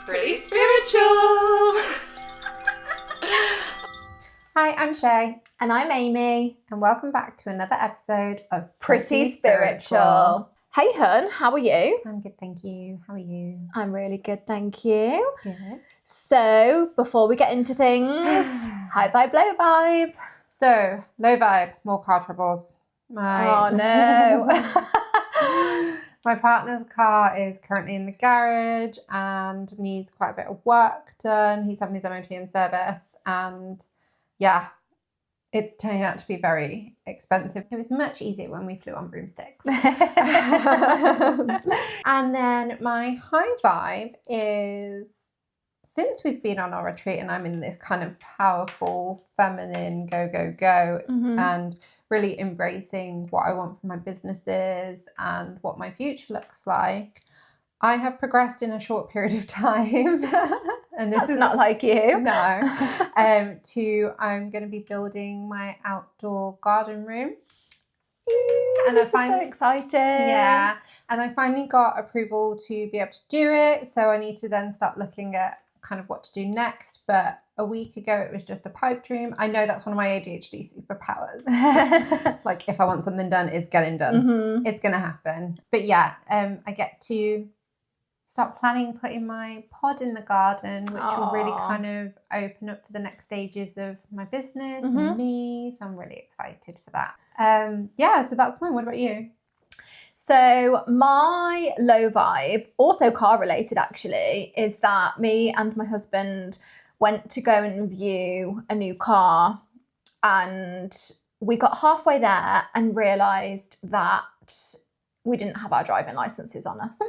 Pretty spiritual. Hi, I'm Shay. And I'm Amy. And welcome back to another episode of Pretty Spiritual. Hey hun, how are you? I'm good, thank you. How are you? I'm really good, thank you. Good. So, before we get into things, high vibe, low vibe. So, low vibe, more car troubles. Oh no. My partner's car is currently in the garage and needs quite a bit of work done. He's having his MOT in service and yeah, it's turning out to be very expensive. It was much easier when we flew on broomsticks. And then my high vibe is, since we've been on our retreat and I'm in this kind of powerful, feminine, go, and really embracing what I want from my businesses and what my future looks like, I have progressed in a short period of time. And this is not like you. No. I'm going to be building my outdoor garden room. And I'm so excited. Yeah. And I finally got approval to be able to do it. So I need to then start looking at kind of what to do next. But a week ago, it was just a pipe dream. I know that's one of my ADHD superpowers. Like, if I want something done, it's getting done. Mm-hmm. It's going to happen. But yeah, I get to start planning putting my pod in the garden, which will really kind of open up for the next stages of my business and me. So I'm really excited for that. So that's mine. What about you? So my low vibe, also car related actually, is that me and my husband went to go and view a new car, and we got halfway there and realised that we didn't have our driving licences on us.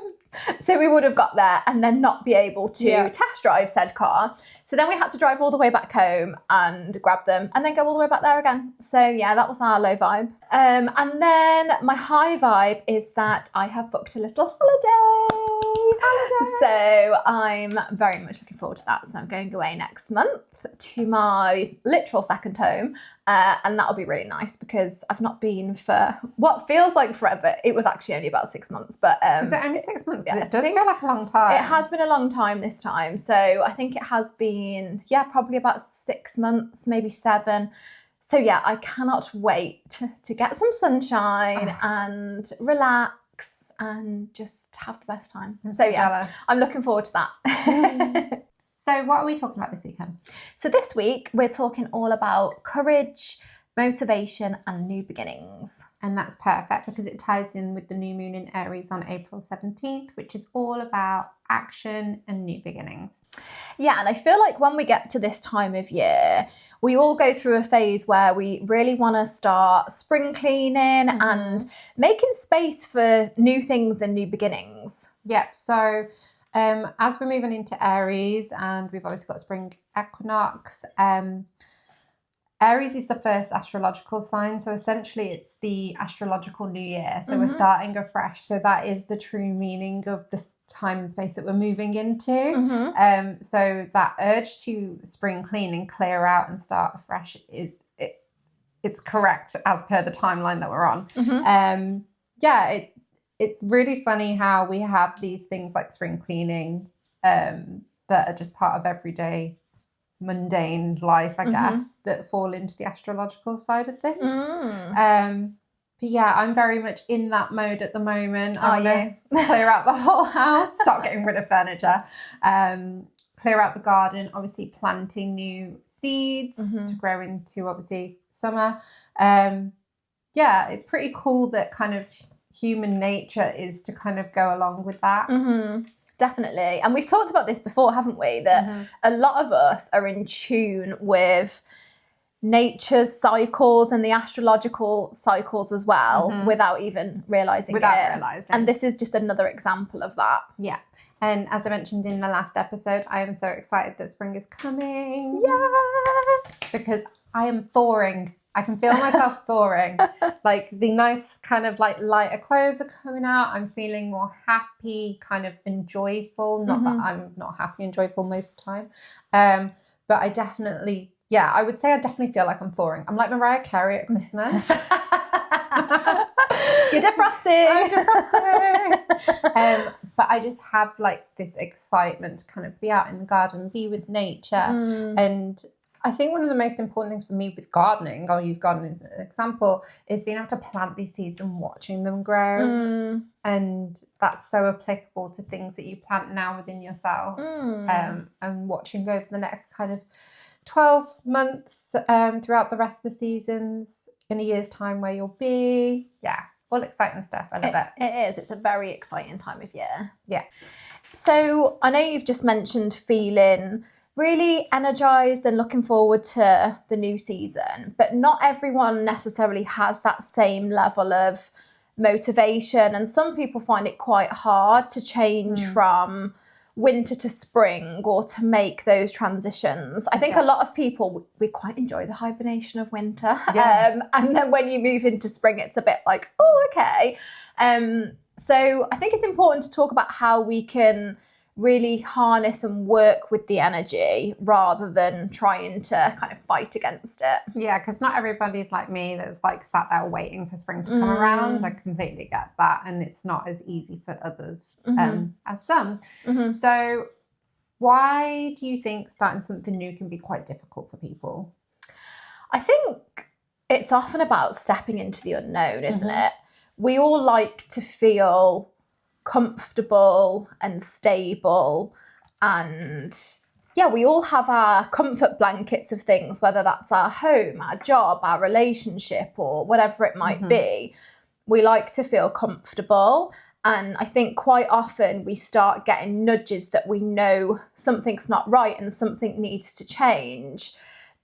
So we would have got there and then not be able to test drive said car. So then we had to drive all the way back home and grab them and then go all the way back there again. So yeah, that was our low vibe. And then my high vibe is that I have booked a little holiday. So I'm very much looking forward to that. So I'm going away next month to my literal second home. And that'll be really nice because I've not been for what feels like forever. It was actually only about 6 months. But is it only 6 months? Yeah, it does feel like a long time. It has been a long time this time. So I think it has been, probably about 6 months, maybe 7. So yeah, I cannot wait to get some sunshine and relax and just have the best time. So yeah, jealous. I'm looking forward to that. So what are we talking about this weekend? So this week we're talking all about courage, motivation and new beginnings. And that's perfect because it ties in with the new moon in Aries on April 17th, which is all about action and new beginnings. Yeah, and I feel like when we get to this time of year, we all go through a phase where we really want to start spring cleaning and making space for new things and new beginnings. Yeah, so as we're moving into Aries and we've obviously got spring equinox, Aries is the first astrological sign, so essentially it's the astrological new year. So we're starting afresh. So that is the true meaning of this time and space that we're moving into. So that urge to spring clean and clear out and start afresh it's correct as per the timeline that we're on. It's really funny how we have these things like spring cleaning that are just part of everyday mundane life, I guess, that fall into the astrological side of things. But yeah, I'm very much in that mode at the moment. I want to clear out the whole house, start getting rid of furniture, clear out the garden, obviously planting new seeds to grow into obviously summer. It's pretty cool that kind of human nature is to kind of go along with that. Definitely. And we've talked about this before, haven't we? That a lot of us are in tune with nature's cycles and the astrological cycles as well without even realising it. And this is just another example of that. Yeah. And as I mentioned in the last episode, I am so excited that spring is coming. Yes! Because I am thawing. I can feel myself thawing. Like the nice kind of like lighter clothes are coming out. I'm feeling more happy, kind of and joyful. Not that I'm not happy and joyful most of the time. But I definitely, I would say I definitely feel like I'm thawing. I'm like Mariah Carey at Christmas. You're defrosting. I'm defrosting. but I just have like this excitement to kind of be out in the garden, be with nature. And I think one of the most important things for me with gardening, I'll use gardening as an example, is being able to plant these seeds and watching them grow. And that's so applicable to things that you plant now within yourself, and watching over the next kind of 12 months throughout the rest of the seasons, in a year's time where you'll be. Yeah, all exciting stuff. I love it. It is. It's a very exciting time of year. Yeah. So I know you've just mentioned feeling really energized and looking forward to the new season, but not everyone necessarily has that same level of motivation, and some people find it quite hard to change from winter to spring or to make those transitions. I think a lot of people, we quite enjoy the hibernation of winter, and then when you move into spring it's a bit like, oh, okay. So I think it's important to talk about how we can really harness and work with the energy rather than trying to kind of fight against it. Yeah, because not everybody's like me that's like sat there waiting for spring to come around. I completely get that. And it's not as easy for others as some. So why do you think starting something new can be quite difficult for people? I think it's often about stepping into the unknown, isn't it? We all like to feel comfortable and stable, and we all have our comfort blankets of things, whether that's our home, our job, our relationship, or whatever it might be. We like to feel comfortable, and I think quite often we start getting nudges that we know something's not right and something needs to change.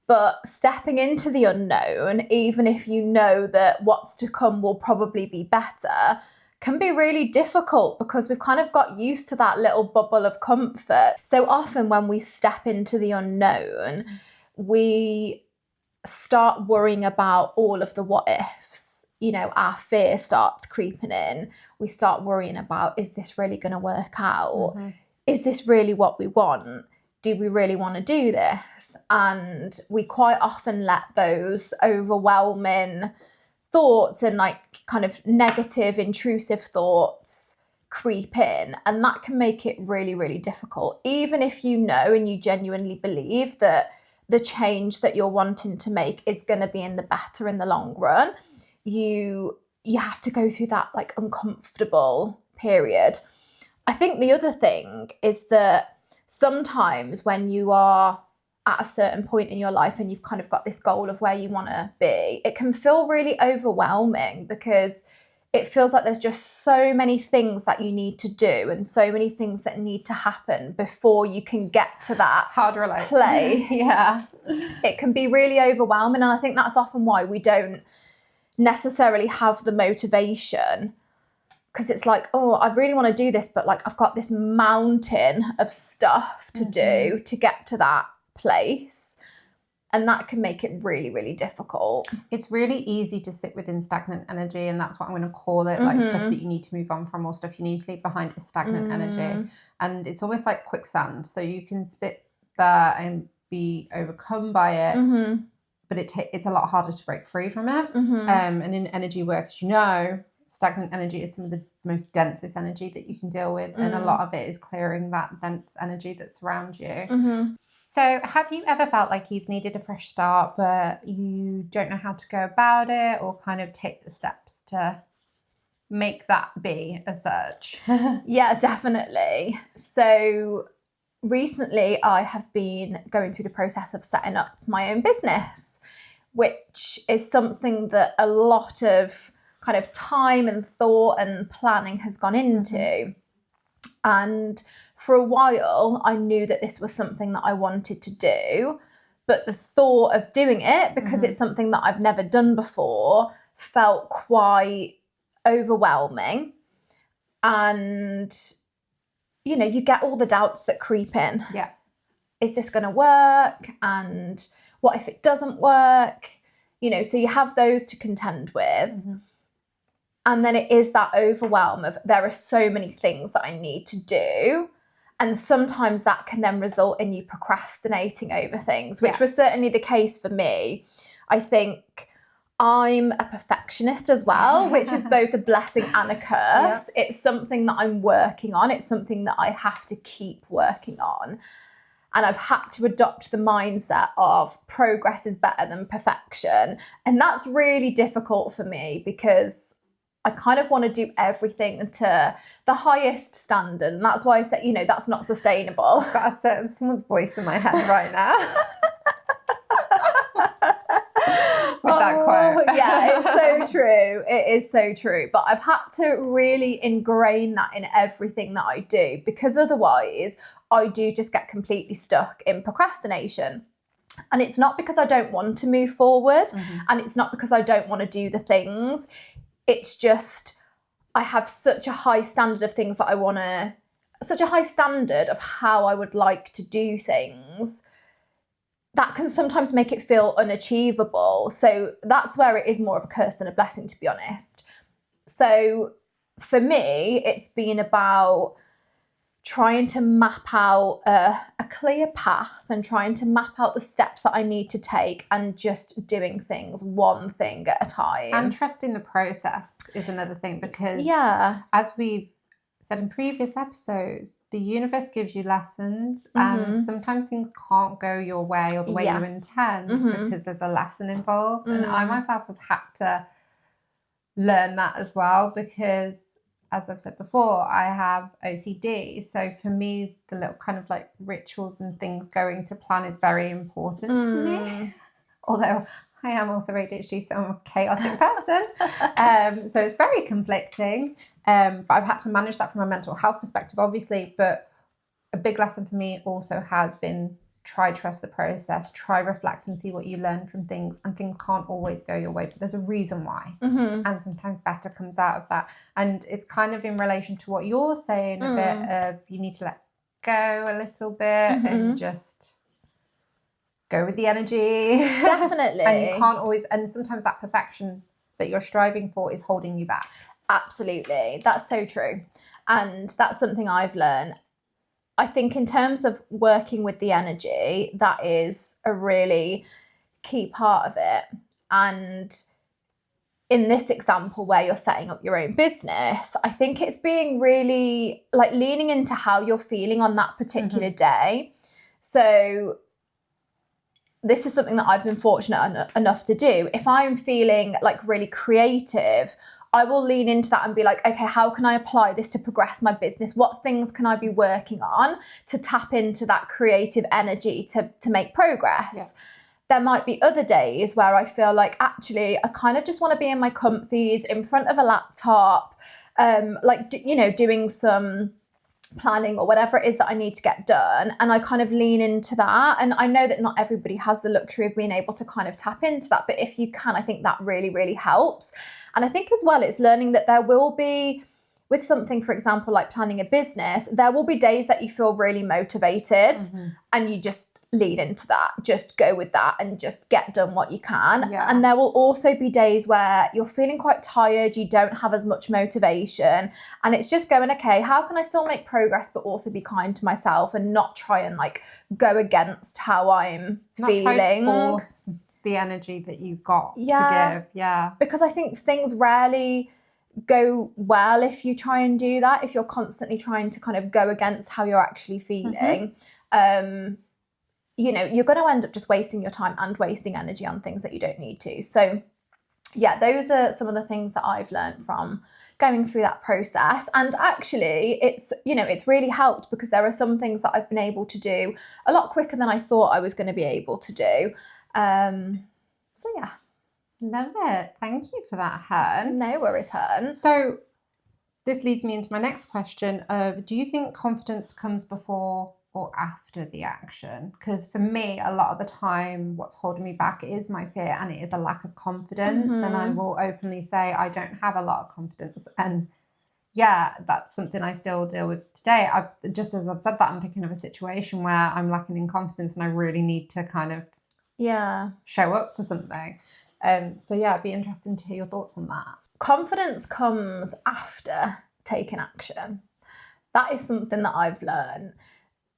But stepping into the unknown, even if you know that what's to come will probably be better, can be really difficult because we've kind of got used to that little bubble of comfort. So often when we step into the unknown, we start worrying about all of the what ifs. You know, our fear starts creeping in. We start worrying about, is this really going to work out? Is this really what we want? Do we really want to do this? And we quite often let those overwhelming thoughts and like kind of negative, intrusive thoughts creep in, and that can make it really, really difficult. Even if you know and you genuinely believe that the change that you're wanting to make is going to be in the better in the long run, you have to go through that like uncomfortable period. I think the other thing is that sometimes when you are at a certain point in your life and you've kind of got this goal of where you want to be, it can feel really overwhelming because it feels like there's just so many things that you need to do and so many things that need to happen before you can get to that place. It can be really overwhelming, and I think that's often why we don't necessarily have the motivation, because it's like, oh, I really want to do this, but like I've got this mountain of stuff to do to get to that place, and that can make it really, really difficult. It's really easy to sit within stagnant energy, and that's what I'm going to call it, like stuff that you need to move on from or stuff you need to leave behind is stagnant energy. And it's almost like quicksand, so you can sit there and be overcome by it, but it's a lot harder to break free from it. And in energy work, as you know, stagnant energy is some of the most densest energy that you can deal with, and a lot of it is clearing that dense energy that surrounds you. So have you ever felt like you've needed a fresh start, but you don't know how to go about it or kind of take the steps to make that be as such? Yeah, definitely. So recently I have been going through the process of setting up my own business, which is something that a lot of kind of time and thought and planning has gone into. And for a while, I knew that this was something that I wanted to do, but the thought of doing it, because it's something that I've never done before, felt quite overwhelming. And, you know, you get all the doubts that creep in. Yeah. Is this going to work? And what if it doesn't work? You know, so you have those to contend with. And then it is that overwhelm of there are so many things that I need to do. And sometimes that can then result in you procrastinating over things, which was certainly the case for me. I think I'm a perfectionist as well, which is both a blessing and a curse. Yeah. It's something that I'm working on. It's something that I have to keep working on. And I've had to adopt the mindset of progress is better than perfection. And that's really difficult for me because I kind of want to do everything to the highest standard. And that's why I say, you know, that's not sustainable. I've got someone's voice in my head right now. With that quote. Yeah, it's so true. It is so true. But I've had to really ingrain that in everything that I do, because otherwise I do just get completely stuck in procrastination. And it's not because I don't want to move forward, and it's not because I don't want to do the things. It's just I have such a high standard of things that I want to, such a high standard of how I would like to do things, that can sometimes make it feel unachievable. So that's where it is more of a curse than a blessing, to be honest. So for me, it's been about trying to map out a clear path and trying to map out the steps that I need to take and just doing things one thing at a time. And trusting the process is another thing, because as we said in previous episodes, the universe gives you lessons, and sometimes things can't go your way or the way you intend because there's a lesson involved. And I myself have had to learn that as well, because as I've said before, I have OCD. So for me, the little kind of like rituals and things going to plan is very important to me. Although I am also ADHD, so I'm a chaotic person. So it's very conflicting. But I've had to manage that from a mental health perspective, obviously. But a big lesson for me also has been try trust the process, try reflect and see what you learn from things. And things can't always go your way, but there's a reason why. And sometimes better comes out of that. And it's kind of in relation to what you're saying, a bit of you need to let go a little bit and just go with the energy. Definitely. And you can't always, and sometimes that perfection that you're striving for is holding you back. Absolutely. That's so true. And that's something I've learned. I think in terms of working with the energy, that is a really key part of it. And in this example where you're setting up your own business, I think it's being really like leaning into how you're feeling on that particular day. So this is something that I've been fortunate enough to do. If I'm feeling like really creative, I will lean into that and be like, okay, how can I apply this to progress my business? What things can I be working on to tap into that creative energy to make progress? There might be other days where I feel like, actually, I kind of just want to be in my comfies in front of a laptop, doing some planning or whatever it is that I need to get done. And I kind of lean into that. And I know that not everybody has the luxury of being able to kind of tap into that. But if you can, I think that really, really helps. And I think as well, it's learning that there will be, with something, for example, like planning a business, there will be days that you feel really motivated and you just lean into that, just go with that and just get done what you can. And there will also be days where you're feeling quite tired, you don't have as much motivation, and it's just going, okay, how can I still make progress but also be kind to myself and not try and like go against how I'm feeling. Try to force the energy that you've got to give. Because I think things rarely go well if you try and do that, if you're constantly trying to kind of go against how you're actually feeling. You know, you're going to end up just wasting your time and wasting energy on things that you don't need to. So yeah, those are some of the things that I've learned from going through that process. And actually it's really helped, because there are some things that I've been able to do a lot quicker than I thought I was going to be able to do. So yeah. Love it. Thank you for that, Hern. No worries, Hern. So this leads me into my next question of, do you think confidence comes before or after the action? Because for me, a lot of the time, what's holding me back is my fear, and it is a lack of confidence. And I will openly say I don't have a lot of confidence. And yeah, that's something I still deal with today. Just as I've said that, I'm thinking of a situation where I'm lacking in confidence and I really need to kind of show up for something. So yeah, it'd be interesting to hear your thoughts on that. Confidence comes after taking action. That is something that I've learned.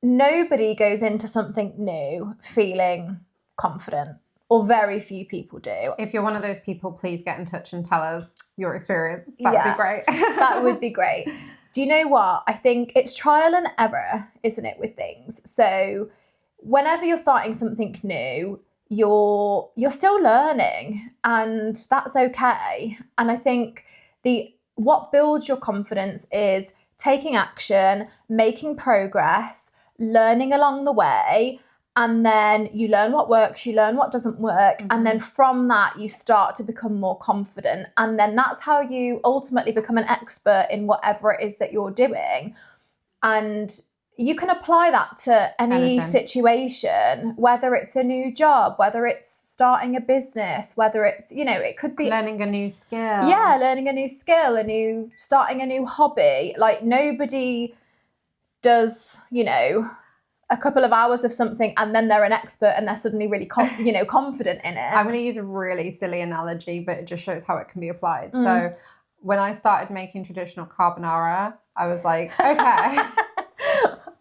Nobody goes into something new feeling confident or very few people do. If you're one of those people, please get in touch and tell us your experience. That would be great. That would be great. Do you know what? I think it's trial and error, isn't it, with things? So whenever you're starting something new, you're still learning, and that's okay. And I think what builds your confidence is taking action, making progress, learning along the way, and then you learn what works, you learn what doesn't work, and then from that you start to become more confident, and then that's how you ultimately become an expert in whatever it is that you're doing. And you can apply that to any situation, whether it's a new job, whether it's starting a business, whether it's, it could be learning a new skill. Yeah, learning a new skill, starting a new hobby. Like, nobody does, a couple of hours of something and then they're an expert and they're suddenly really confident in it. I'm going to use a really silly analogy, but it just shows how it can be applied. So when I started making traditional carbonara, I was like, okay.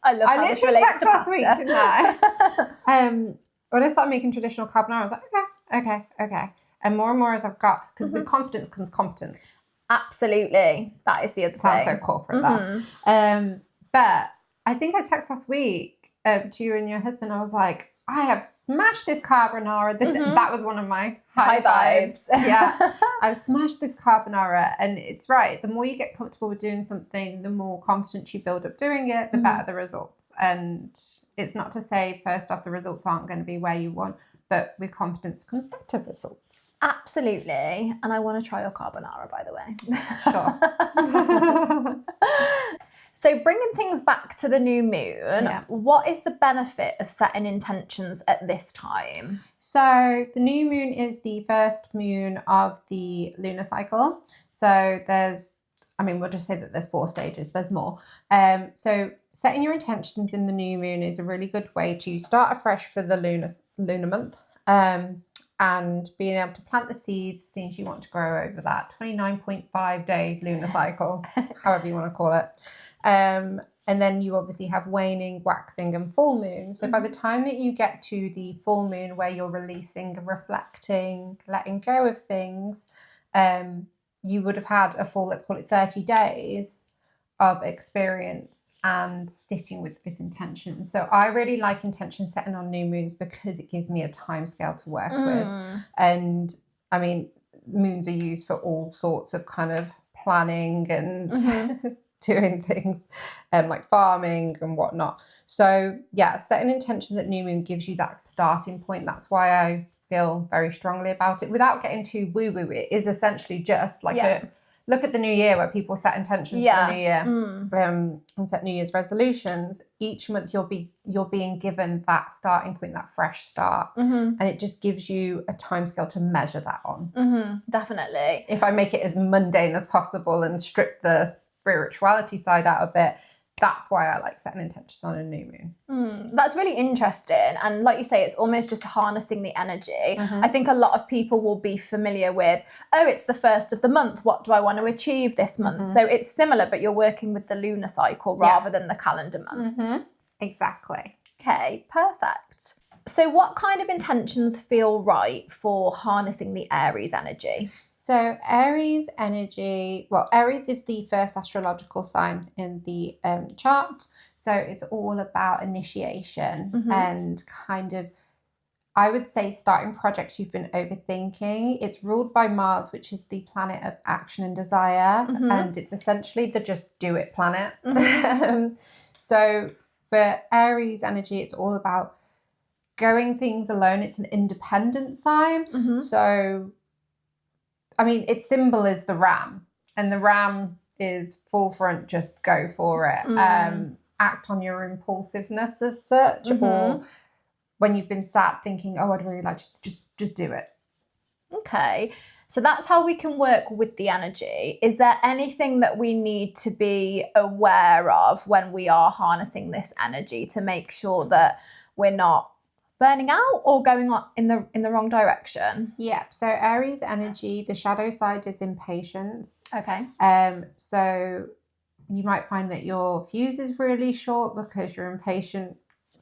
I love how this relates to last pasta. week, didn't I? When I started making traditional carbonara, I was like, okay. And more as I've got, because with confidence comes competence. Absolutely. That is the other thing. Sounds so corporate, that. But I think I texted last week to you and your husband. I was like, I have smashed this carbonara. That was one of my high vibes. Yeah, I've smashed this carbonara. And it's right. The more you get comfortable with doing something, the more confidence you build up doing it, the better the results. And it's not to say, first off, the results aren't going to be where you want, but with confidence comes better results. Absolutely. And I want to try your carbonara, by the way. Sure. So bringing things back to the new moon, what is the benefit of setting intentions at this time? So the new moon is the first moon of the lunar cycle. So we'll just say that there's 4 stages. There's more. So setting your intentions in the new moon is a really good way to start afresh for the lunar month. And being able to plant the seeds for things you want to grow over that 29.5 day lunar cycle, however you want to call it. And then you obviously have waning, waxing, and full moon. So by the time that you get to the full moon, where you're releasing, reflecting, letting go of things, you would have had a full, let's call it 30 days of experience and sitting with this intention. So I really like intention setting on new moons because it gives me a time scale to work with. And I mean, moons are used for all sorts of kind of planning and doing things like farming and whatnot. So yeah, setting intentions at new moon gives you that starting point. That's why I feel very strongly about it. Without getting too woo-woo, it is essentially just like look at the new year, where people set intentions for the new year and set New Year's resolutions. Each month you're being given that starting point, that fresh start. And it just gives you a timescale to measure that on. Definitely. If I make it as mundane as possible and strip the spirituality side out of it, that's why I like setting intentions on a new moon. That's really interesting. And like you say, it's almost just harnessing the energy. I think a lot of people will be familiar with, it's the first of the month. What do I want to achieve this month? So it's similar, but you're working with the lunar cycle rather than the calendar month. Exactly. Okay, perfect. So what kind of intentions feel right for harnessing the Aries energy? So Aries energy, Aries is the first astrological sign in the chart. So it's all about initiation and kind of, I would say, starting projects you've been overthinking. It's ruled by Mars, which is the planet of action and desire. And it's essentially the just do it planet. So for Aries energy, it's all about going things alone. It's an independent sign. So I mean, its symbol is the ram, and the ram is full front, just go for it. Act on your impulsiveness as such, or when you've been sat thinking, I'd really like to just do it. Okay, so that's how we can work with the energy. Is there anything that we need to be aware of when we are harnessing this energy to make sure that we're not burning out or going on in the wrong direction? Yeah, so Aries energy, the shadow side is impatience. Okay. So you might find that your fuse is really short because you're impatient.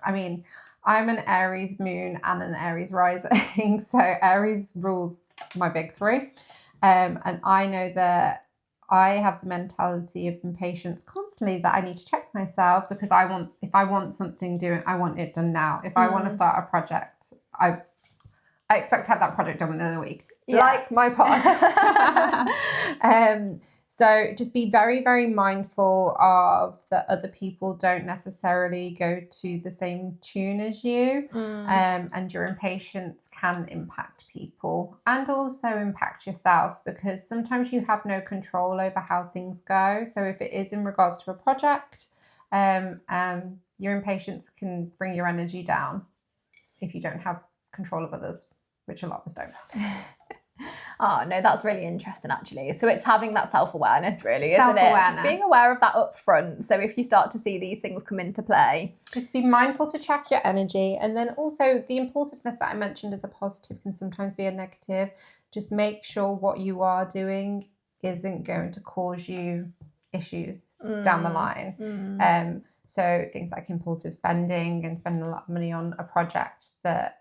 I mean, I'm an Aries moon and an Aries rising. So Aries rules my big three. And I know that I have the mentality of impatience constantly, that I need to check myself, because if I want something doing, I want it done now. If I want to start a project, I expect to have that project done within a week. Yeah. Like my pod. So just be very, very mindful of that other people don't necessarily go to the same tune as you. And your impatience can impact people and also impact yourself, because sometimes you have no control over how things go. So if it is in regards to a project, your impatience can bring your energy down if you don't have control of others, which a lot of us don't. Oh, no, that's really interesting, actually. So it's having that self-awareness, really, isn't it? Just being aware of that up front. So if you start to see these things come into play, just be mindful to check your energy. And then also the impulsiveness that I mentioned as a positive can sometimes be a negative. Just make sure what you are doing isn't going to cause you issues down the line. So things like impulsive spending and spending a lot of money on a project that,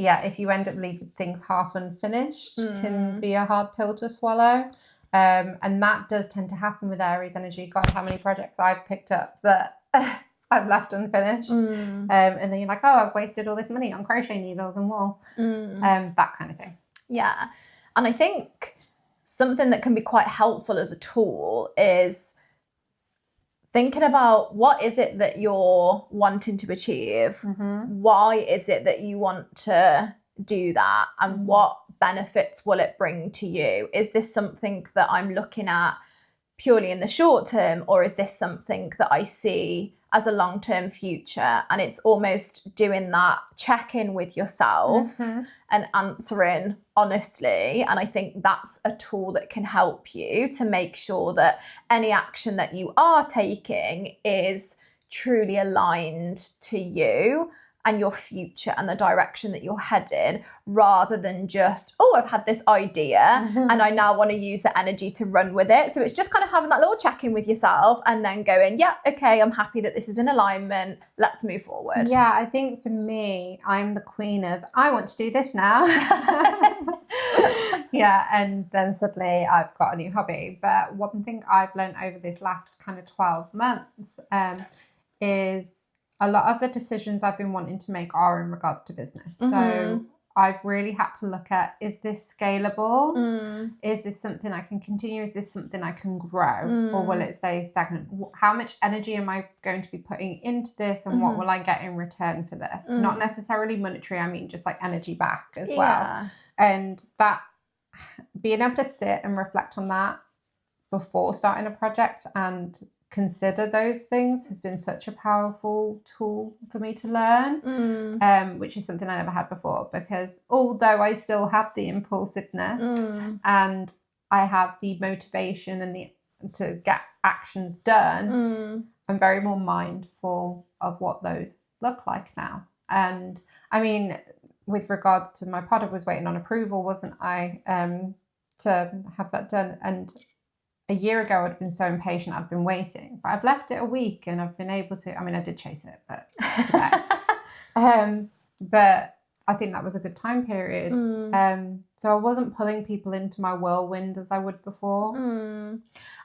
if you end up leaving things half unfinished, can be a hard pill to swallow. And that does tend to happen with Aries energy. God, how many projects I've picked up that I've left unfinished. And then you're like, oh, I've wasted all this money on crochet needles and wool. That kind of thing. Yeah. And I think something that can be quite helpful as a tool is thinking about what is it that you're wanting to achieve? Why is it that you want to do that? And what benefits will it bring to you? Is this something that I'm looking at purely in the short term, or is this something that I see as a long-term future? And it's almost doing that check-in with yourself and answering honestly. And I think that's a tool that can help you to make sure that any action that you are taking is truly aligned to you and your future and the direction that you're headed, rather than just, oh, I've had this idea and I now want to use the energy to run with it. So it's just kind of having that little check-in with yourself and then going, yeah, okay, I'm happy that this is in alignment. Let's move forward. Yeah, I think for me, I'm the queen of, I want to do this now. Yeah, and then suddenly I've got a new hobby. But one thing I've learned over this last kind of 12 months is a lot of the decisions I've been wanting to make are in regards to business. So I've really had to look at, is this scalable? Is this something I can continue? Is this something I can grow? Or will it stay stagnant? How much energy am I going to be putting into this? And what will I get in return for this? Not necessarily monetary, I mean just like energy back as well. And that, being able to sit and reflect on that before starting a project and consider those things has been such a powerful tool for me to learn, which is something I never had before, because although I still have the impulsiveness and I have the motivation and to get actions done, I'm very more mindful of what those look like now. And I mean, with regards to my pod, I was waiting on approval, wasn't I, to have that done. And a year ago, I'd been so impatient, I'd been waiting. But I've left it a week and I've been able to, I mean, I did chase it, but today. But I think that was a good time period. So I wasn't pulling people into my whirlwind as I would before. And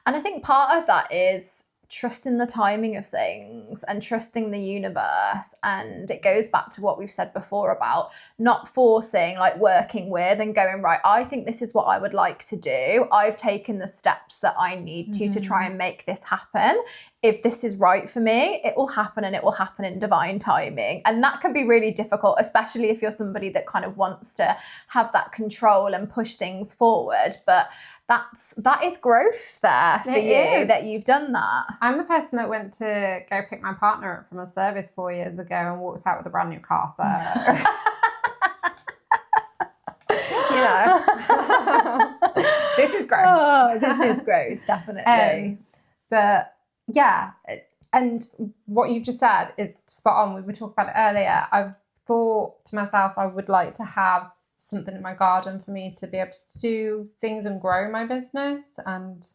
I think part of that is trusting the timing of things and trusting the universe. And it goes back to what we've said before about not forcing, like working with and going, right, I think this is what I would like to do. I've taken the steps that I need to try and make this happen. If this is right for me, it will happen, and it will happen in divine timing. And that can be really difficult, especially if you're somebody that kind of wants to have that control and push things forward. But that is growth there for you, that you've done that. I'm the person that went to go pick my partner up from a service 4 years ago and walked out with a brand new car. So, you know, this is growth. Oh, this is growth, definitely. But yeah, and what you've just said is spot on. We were talking about it earlier. I've thought to myself, I would like to have something in my garden for me to be able to do things and grow my business, and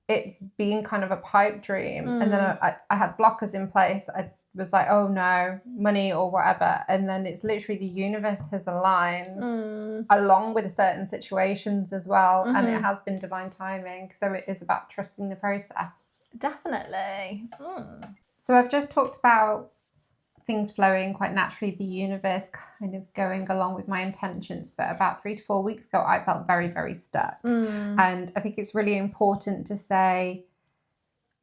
it's been kind of a pipe dream. And then I had blockers in place. was like, oh no, money or whatever. And then it's literally the universe has aligned along with certain situations as well. And it has been divine timing. So it is about trusting the process. Definitely. So I've just talked about things flowing quite naturally, the universe kind of going along with my intentions. But about 3 to 4 weeks ago, I felt very, very stuck. And I think it's really important to say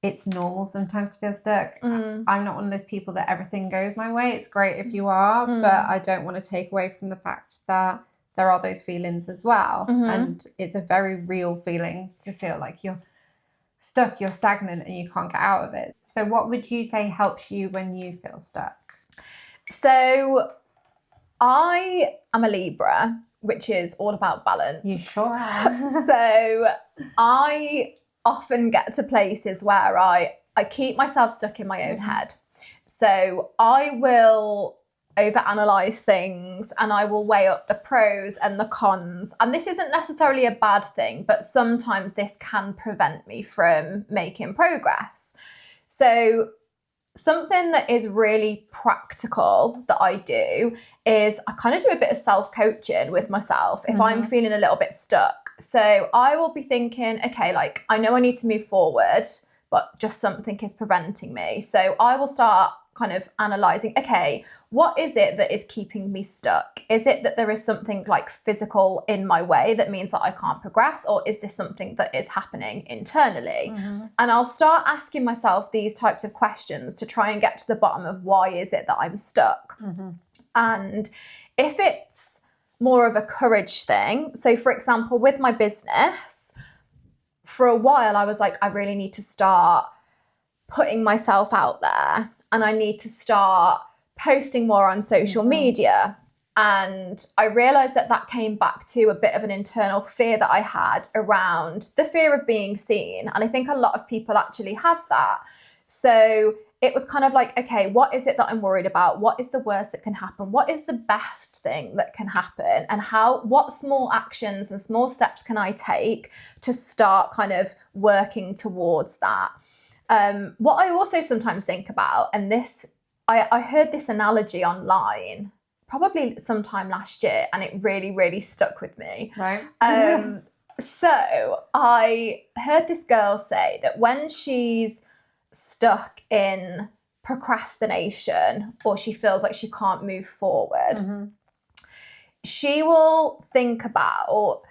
it's normal sometimes to feel stuck. I'm not one of those people that everything goes my way. It's great if you are, but I don't want to take away from the fact that there are those feelings as well. And it's a very real feeling to feel like you're stuck, you're stagnant, and you can't get out of it. So what would you say helps you when you feel stuck? So I am a Libra, which is all about balance. You sure are. So I often get to places where I keep myself stuck in my own head. So I will overanalyze things and I will weigh up the pros and the cons. And this isn't necessarily a bad thing, but sometimes this can prevent me from making progress. So something that is really practical that I do is I kind of do a bit of self-coaching with myself if I'm feeling a little bit stuck. So I will be thinking, okay, like I know I need to move forward, but just something is preventing me. So I will start kind of analysing, okay, what is it that is keeping me stuck? Is it that there is something like physical in my way that means that I can't progress? Or is this something that is happening internally? And I'll start asking myself these types of questions to try and get to the bottom of why is it that I'm stuck? And if it's more of a courage thing, so for example, with my business, for a while I was like, I really need to start putting myself out there and I need to start posting more on social media. And I realized that that came back to a bit of an internal fear that I had around the fear of being seen. And I think a lot of people actually have that. So it was kind of like, okay, what is it that I'm worried about? What is the worst that can happen? What is the best thing that can happen? And what small actions and small steps can I take to start kind of working towards that? What I also sometimes think about, and this, I heard this analogy online probably sometime last year, and it really, really stuck with me. Right. So I heard this girl say that when she's stuck in procrastination or she feels like she can't move forward, she will think about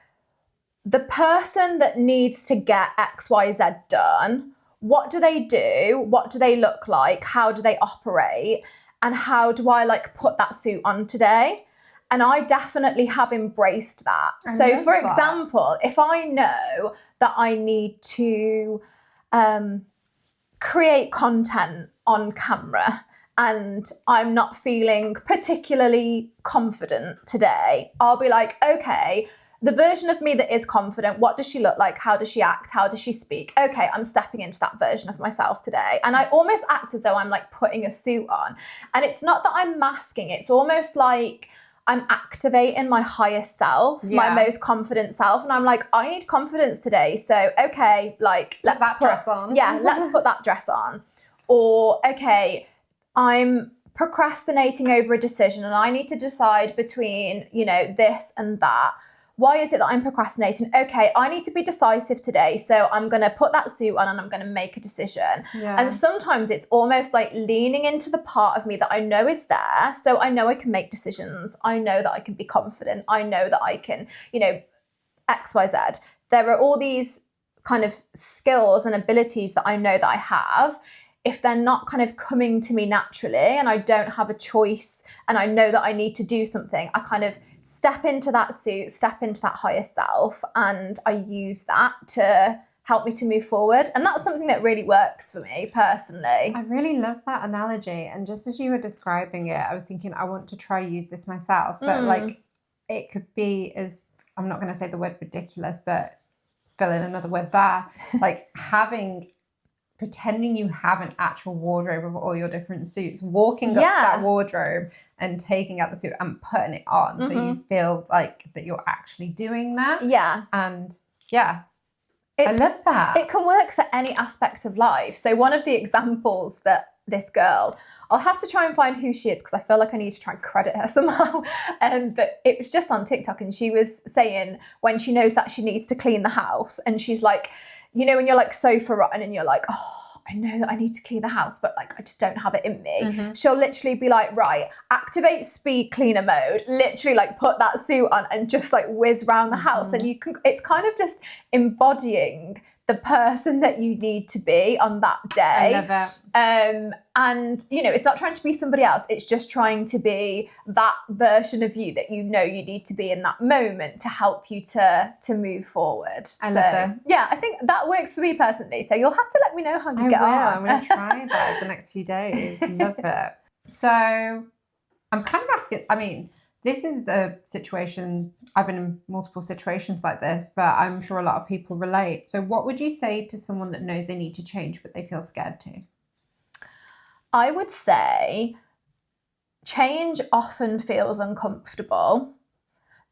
the person that needs to get XYZ done. What do they do? What do they look like? How do they operate? And how do I like put that suit on today? And I definitely have embraced that. So for example, if I know that I need to create content on camera and I'm not feeling particularly confident today, I'll be like, okay, the version of me that is confident, what does she look like? How does she act? How does she speak? Okay, I'm stepping into that version of myself today. And I almost act as though I'm like putting a suit on. And it's not that I'm masking, it's almost like I'm activating my highest self, my most confident self. And I'm like, I need confidence today. So, okay, like, let's put that dress on. Yeah, let's put that dress on. Or, okay, I'm procrastinating over a decision and I need to decide between, this and that. Why is it that I'm procrastinating? Okay, I need to be decisive today. So I'm going to put that suit on and I'm going to make a decision. Yeah. And sometimes it's almost like leaning into the part of me that I know is there. So I know I can make decisions. I know that I can be confident. I know that I can, X, Y, Z. There are all these kind of skills and abilities that I know that I have. If they're not kind of coming to me naturally and I don't have a choice and I know that I need to do something, I kind of step into that suit, step into that higher self, and I use that to help me to move forward. And that's something that really works for me personally. I really love that analogy. And just as you were describing it, I was thinking, I want to try use this myself. But like, it could be as, I'm not going to say the word ridiculous, but fill in another word there. Like pretending you have an actual wardrobe of all your different suits, walking up to that wardrobe and taking out the suit and putting it on. So you feel like that you're actually doing that. Yeah. And I love that. It can work for any aspect of life. So one of the examples that this girl. I'll have to try and find who she is because I feel like I need to try and credit her somehow. But it was just on TikTok, and she was saying when she knows that she needs to clean the house, and she's like, you know, when you're like sofa rotten and you're like, oh, I know that I need to clean the house, but like I just don't have it in me. She'll literally be like, right, activate speed cleaner mode, literally like put that suit on and just like whiz around the house. And you can, it's kind of just embodying the person that you need to be on that day. I love it. And, you know, it's not trying to be somebody else. It's just trying to be that version of you that you know you need to be in that moment to help you to move forward. I love this. Yeah, I think that works for me personally. So you'll have to let me know how you get on. I'm going to try that over the next few days. Love it. So I'm kind of asking, I mean, this is a situation, I've been in multiple situations like this, but I'm sure a lot of people relate. So what would you say to someone that knows they need to change, but they feel scared to? I would say change often feels uncomfortable,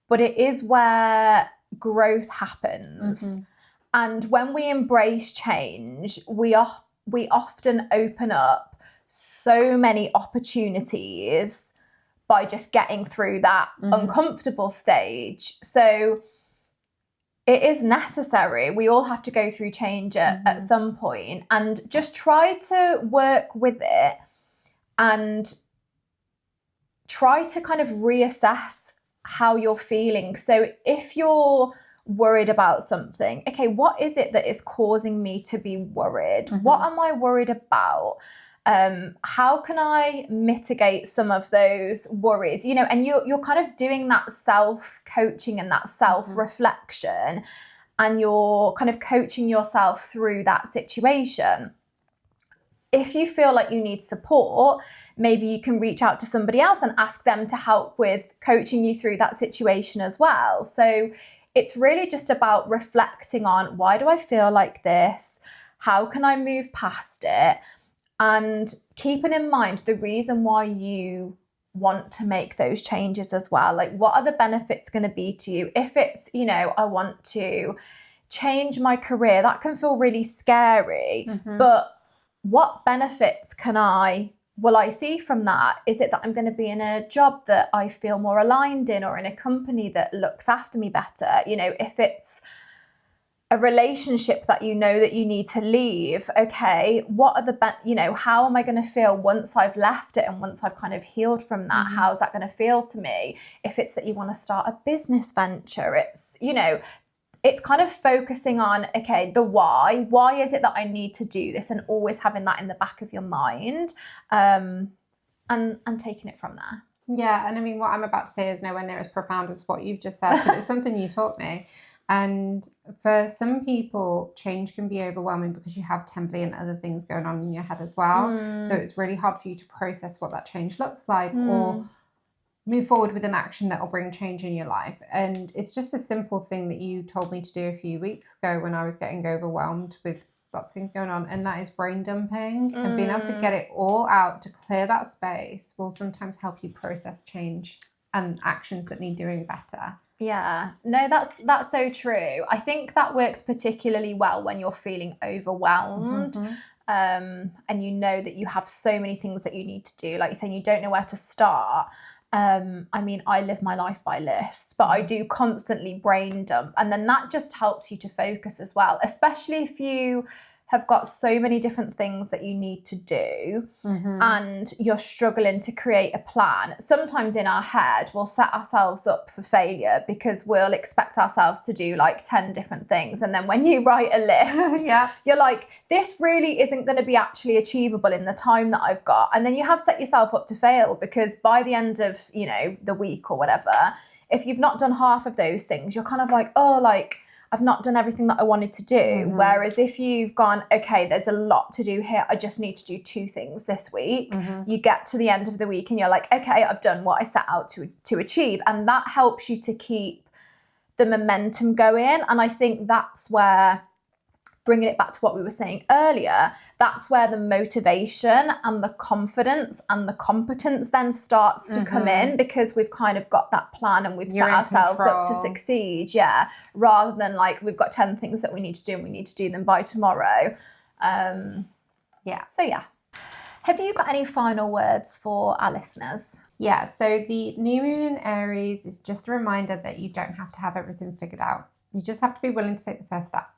but it is where growth happens. And when we embrace change, we often open up so many opportunities by just getting through that uncomfortable stage. So it is necessary. We all have to go through change at some point, and just try to work with it and try to kind of reassess how you're feeling. So if you're worried about something, okay, what is it that is causing me to be worried? What am I worried about? How can I mitigate some of those worries? You know, and you're kind of doing that self-coaching and that self-reflection, and you're kind of coaching yourself through that situation. If you feel like you need support, maybe you can reach out to somebody else and ask them to help with coaching you through that situation as well. So it's really just about reflecting on, why do I feel like this? How can I move past it? And keeping in mind the reason why you want to make those changes as well. Like, what are the benefits going to be to you? If it's, you know, I want to change my career, that can feel really scary. But what benefits will I see from that? Is it that I'm going to be in a job that I feel more aligned in, or in a company that looks after me better? You know, if it's a relationship that you know that you need to leave, okay, what are how am I going to feel once I've left it and once I've kind of healed from that? How's that going to feel to me? If it's that you want to start a business venture, it's, you know, it's kind of focusing on, okay, the why is it that I need to do this, and always having that in the back of your mind, and taking it from there. Yeah, and I mean, what I'm about to say is nowhere near as profound as what you've just said, but it's something you taught me. And for some people, change can be overwhelming because you have 10 billion other things going on in your head as well. So it's really hard for you to process what that change looks like, or move forward with an action that will bring change in your life. And it's just a simple thing that you told me to do a few weeks ago when I was getting overwhelmed with lots of things going on, and that is brain dumping. And being able to get it all out, to clear that space, will sometimes help you process change and actions that need doing better. Yeah, no, that's so true. I think that works particularly well when you're feeling overwhelmed, and you know that you have so many things that you need to do. Like you're saying, you don't know where to start. I mean, I live my life by lists, but I do constantly brain dump, and then that just helps you to focus as well, especially if you have got so many different things that you need to do, and you're struggling to create a plan. Sometimes in our head, we'll set ourselves up for failure because we'll expect ourselves to do like 10 different things. And then when you write a list, you're like, this really isn't going to be actually achievable in the time that I've got. And then you have set yourself up to fail, because by the end of, you know, the week or whatever, if you've not done half of those things, you're kind of like, oh, like, I've not done everything that I wanted to do. Whereas if you've gone, okay, there's a lot to do here, I just need to do 2 things this week. You get to the end of the week and you're like, okay, I've done what I set out to achieve. And that helps you to keep the momentum going. And I think that's where, bringing it back to what we were saying earlier, that's where the motivation and the confidence and the competence then starts to come in, because we've kind of got that plan and we've set ourselves up to succeed, rather than like, we've got 10 things that we need to do and we need to do them by tomorrow. So yeah. Have you got any final words for our listeners? Yeah, so the new moon in Aries is just a reminder that you don't have to have everything figured out. You just have to be willing to take the first step.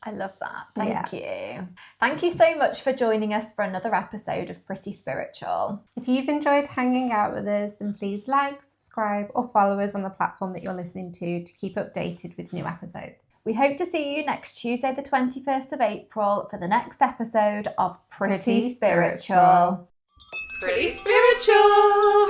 I love that. Thank you. Thank you so much for joining us for another episode of Pretty Spiritual. If you've enjoyed hanging out with us, then please like, subscribe, or follow us on the platform that you're listening to keep updated with new episodes. We hope to see you next Tuesday, the 21st of April, for the next episode of Pretty Spiritual. Pretty spiritual.